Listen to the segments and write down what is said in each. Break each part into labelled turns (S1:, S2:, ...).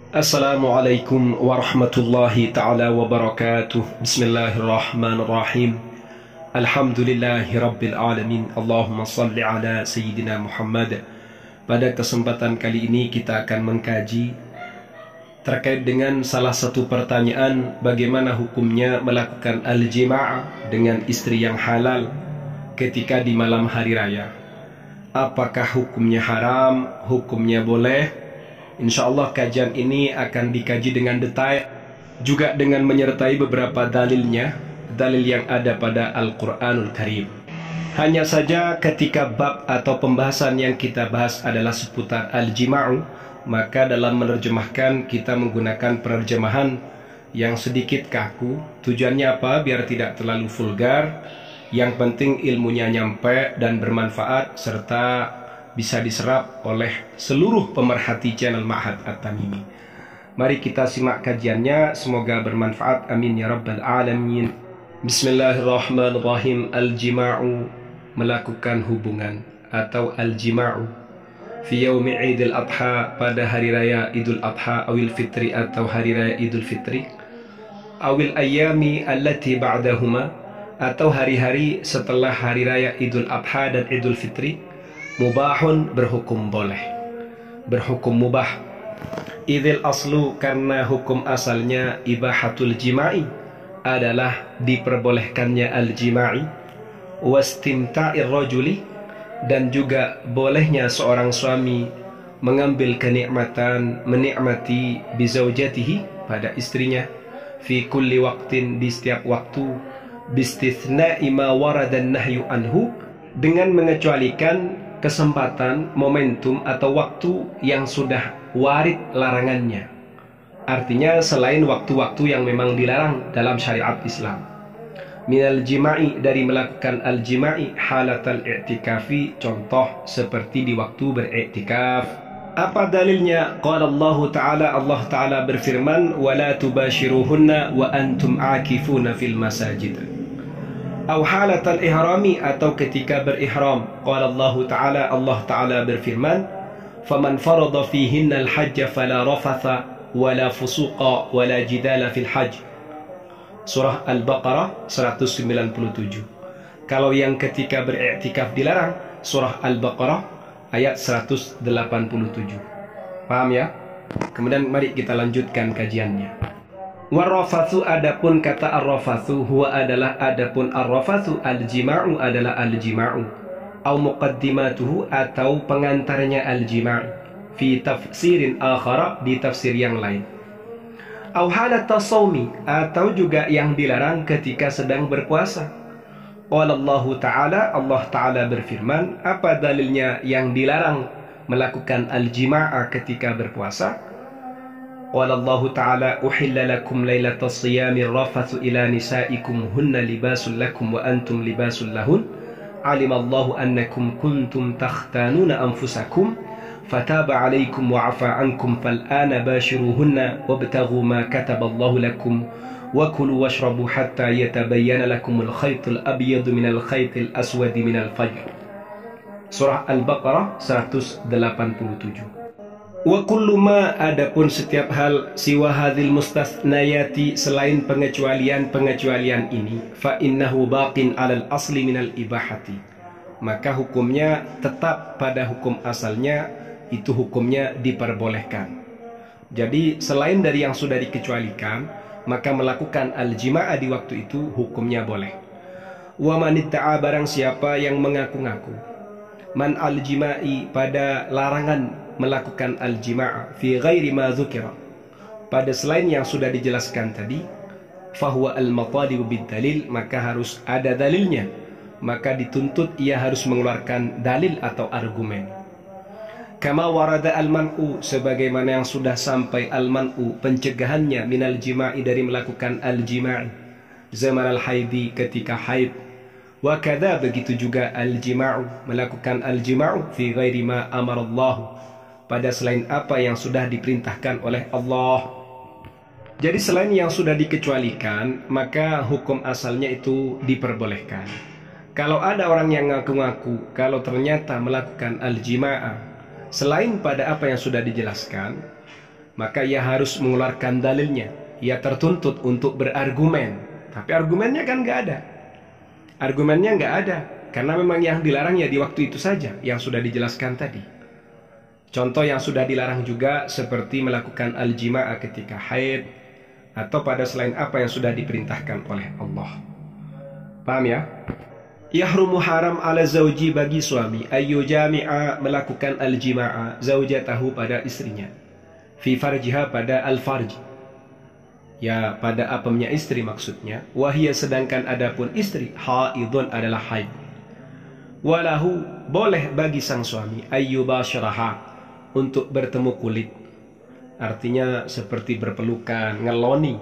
S1: Assalamualaikum warahmatullahi ta'ala wabarakatuh. Bismillahirrahmanirrahim. Alhamdulillahi rabbil alamin. Allahumma salli ala Sayyidina Muhammad. Pada kesempatan kali ini kita akan mengkaji terkait dengan salah satu pertanyaan, bagaimana hukumnya melakukan al-jima' dengan istri yang halal ketika di malam hari raya. Apakah hukumnya haram, hukumnya boleh? Insyaallah kajian ini akan dikaji dengan detail, juga dengan menyertai beberapa dalilnya, dalil yang ada pada Al-Quranul Karim. Hanya saja ketika bab atau pembahasan yang kita bahas adalah seputar al-jima'u, maka dalam menerjemahkan kita menggunakan penerjemahan yang sedikit kaku. Tujuannya apa? Biar tidak terlalu vulgar, yang penting ilmunya nyampe dan bermanfaat, serta bisa diserap oleh seluruh pemerhati channel Ma'had At-Tamimi. Mari kita simak kajiannya, semoga bermanfaat. Amin ya rabbal alamin. Bismillahirrahmanirrahim. Al-jima'u, melakukan hubungan, atau al-jima'u fi yaumi Idul Adha, pada hari raya Idul Adha, awil fitri, atau hari raya Idul Fitri, awil ayami allati ba'dahuma, atau hari-hari setelah hari raya Idul Adha dan Idul Fitri. Mubahun, berhukum boleh, berhukum mubah. Idil aslu, karena hukum asalnya ibahatul jima'i, adalah diperbolehkannya al-jima'i. Wastimta'ir rajuli, dan juga bolehnya seorang suami mengambil kenikmatan, menikmati bizaujatihi, pada istrinya, fi kulli waqtin, di setiap waktu, bistithna'i ma waradan nahyu anhu, dengan mengecualikan kesempatan, momentum, atau waktu yang sudah warid larangannya. Artinya selain waktu-waktu yang memang dilarang dalam syariat Islam. Minal jima'i, dari melakukan al-jima'i, halatal i'tikafi, contoh seperti di waktu beriktikaf. Apa dalilnya? Qala Allah Ta'ala, Allah Ta'ala berfirman, وَلَا تُبَاشِرُهُنَّ وَأَنْتُمْ عَاكِفُونَ فِي الْمَسَاجِدِ. Au halatal ihrami, atau ketika berihram. Qala Allah Ta'ala, Allah Ta'ala berfirman, faman farada fihinna al-hajja fala rafatha wala fusuqa wala jidala fil hajj. Surah Al-Baqarah 197. Kalau yang ketika beriktikaf dilarang, surah Al-Baqarah ayat 187. Paham ya? Kemudian mari kita lanjutkan kajiannya. Warrafathu, adapun kata arrafathu, huwa adalah adapun arrafathu, al-jima'u adalah al-jima'u, au muqaddimatuhu, atau pengantarnya al-jima'u, fi tafsirin akhara, di tafsir yang lain. Au halat tasawmi, atau juga yang dilarang ketika sedang berpuasa. Qala Allah Ta'ala, Allah Ta'ala berfirman, apa dalilnya yang dilarang melakukan al-jima'a ketika berpuasa? Qala Allah Ta'ala, uhilla lakum laylatas siyami rafathu ila nisaikum hunna libasul lakum wa antum libasul lahun. Alimallahu annakum kuntum takhtanuna anfusakum fataba alaikum wa afa ankum fal'ana bashiruhunna wabtaghu ma kataballahu lakum wa kulu washrabu hatta yatabayyana lakumul khaytul abyadu minal khaytil aswadi minal fajr. Surah Al-Baqarah 187. Wa kullu ma, adapun setiap hal, siwa hadhil mustathnayati, selain pengecualian-pengecualian ini, fa innahu baqin 'alal asli minal ibahati, maka hukumnya tetap pada hukum asalnya, itu hukumnya diperbolehkan. Jadi selain dari yang sudah dikecualikan, maka melakukan al-jima'a di waktu itu hukumnya boleh. Wa man itta'a, barang siapa yang mengaku-ngaku, man al-jima'i, pada larangan melakukan al-jima'a, fi ghairi ma dzukira, pada selain yang sudah dijelaskan tadi, fahuwa al-matalibu bid-dalil, maka harus ada dalilnya, maka dituntut ia harus mengeluarkan dalil atau argumen. Kama warada al-man'u, sebagaimana yang sudah sampai al-man'u, pencegahannya, minal jima'i, dari melakukan al-jima'i, zaman al-haidi, ketika haid. Wa kadza, begitu juga al-jima'u, melakukan al-jima'u, fi ghairi ma amarallahu, pada selain apa yang sudah diperintahkan oleh Allah. Jadi selain yang sudah dikecualikan, maka hukum asalnya itu diperbolehkan. Kalau ada orang yang ngaku-ngaku, kalau ternyata melakukan al-jima'ah selain pada apa yang sudah dijelaskan, maka ia harus mengeluarkan dalilnya. Ia tertuntut untuk berargumen, tapi argumennya kan nggak ada. Argumennya nggak ada, karena memang yang dilarang ya di waktu itu saja, yang sudah dijelaskan tadi. Contoh yang sudah dilarang juga seperti melakukan al-jima'a ketika haid, atau pada selain apa yang sudah diperintahkan oleh Allah. Paham ya? Yahrumu haram ala zauji bagi suami ayyu jami'a melakukan al-jima'a zaujatahu pada istrinya. Fi farjiha pada al-farj. Ya, pada apemnya istri maksudnya. Wahia sedangkan adapun istri haidun adalah haid. Walahu boleh bagi sang suami ayyubashiraha untuk bertemu kulit. Artinya seperti berpelukan, ngeloni.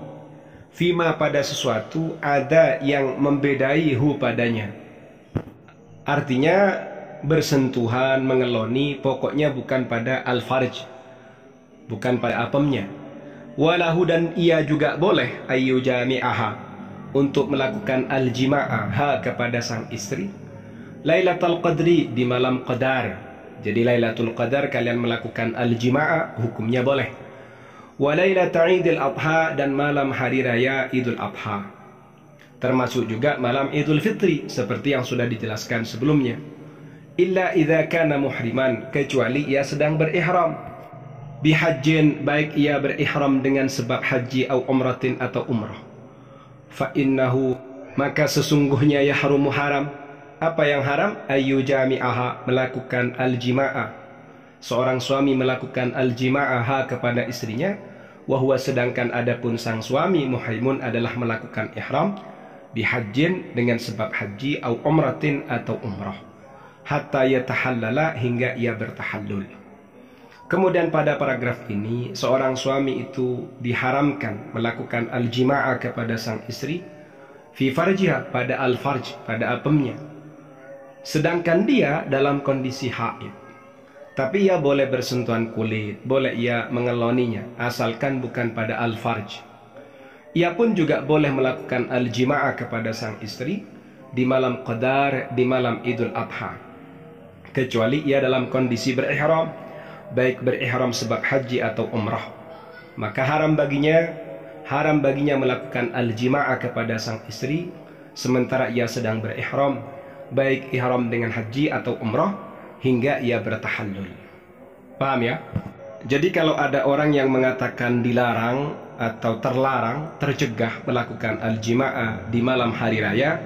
S1: Fima pada sesuatu ada yang membedai hu padanya. Artinya bersentuhan, mengeloni, pokoknya bukan pada al-farj, bukan pada apemnya. Walahu dan ia juga boleh ayu jami'aha untuk melakukan al-jima'ah kepada sang istri Lailatul Qadri di malam Qadar. Jadi Lailatul Qadar kalian melakukan al-jima'ah hukumnya boleh. Wa Lailatul Idul Adha dan malam hari raya Idul Adha. Termasuk juga malam Idul Fitri seperti yang sudah dijelaskan sebelumnya. Illa idza kana muhriman, kecuali ia sedang berihram. Bihajjin, baik ia berihram dengan sebab haji atau umratin atau umrah. Fa innahu, maka sesungguhnya yahrumu haram. Apa yang haram? Ayu jami'aha, melakukan al-jima'ah. Seorang suami melakukan al-jima'ah kepada istrinya, wahwa sedangkan adapun sang suami muhrimun adalah melakukan ihram bihajjin dengan sebab haji atau umratin atau umrah. Hatta yatahallala, hingga ia bertahallul. Kemudian pada paragraf ini seorang suami itu diharamkan melakukan al-jima'ah kepada sang istri fi farjiha, pada al-farj, pada apemnya. Sedangkan dia dalam kondisi haid. Tapi ia boleh bersentuhan kulit, boleh ia mengeloninya, asalkan bukan pada al-farj. Ia pun juga boleh melakukan al-jima'ah kepada sang istri di malam Qadar, di malam Idul Adha. Kecuali ia dalam kondisi berihram, baik berihram sebab haji atau umrah, maka haram baginya melakukan al-jima'ah kepada sang istri sementara ia sedang berihram, baik ihram dengan haji atau umrah, hingga ia bertahallul. Paham ya? Jadi kalau ada orang yang mengatakan dilarang atau terlarang, tercegah melakukan al-jima'ah di malam hari raya,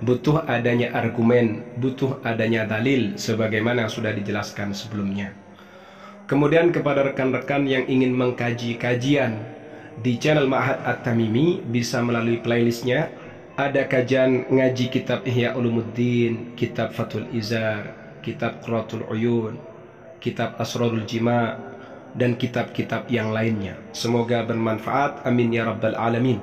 S1: butuh adanya argumen, butuh adanya dalil sebagaimana yang sudah dijelaskan sebelumnya. Kemudian kepada rekan-rekan yang ingin mengkaji kajian di channel Ma'had At-Tamimi, bisa melalui playlistnya. Ada kajian ngaji kitab Ihya Ulumuddin, kitab Fathul Izar, kitab Qurratul Uyun, kitab Asrarul Jima', dan kitab-kitab yang lainnya. Semoga bermanfaat. Amin ya rabbal alamin.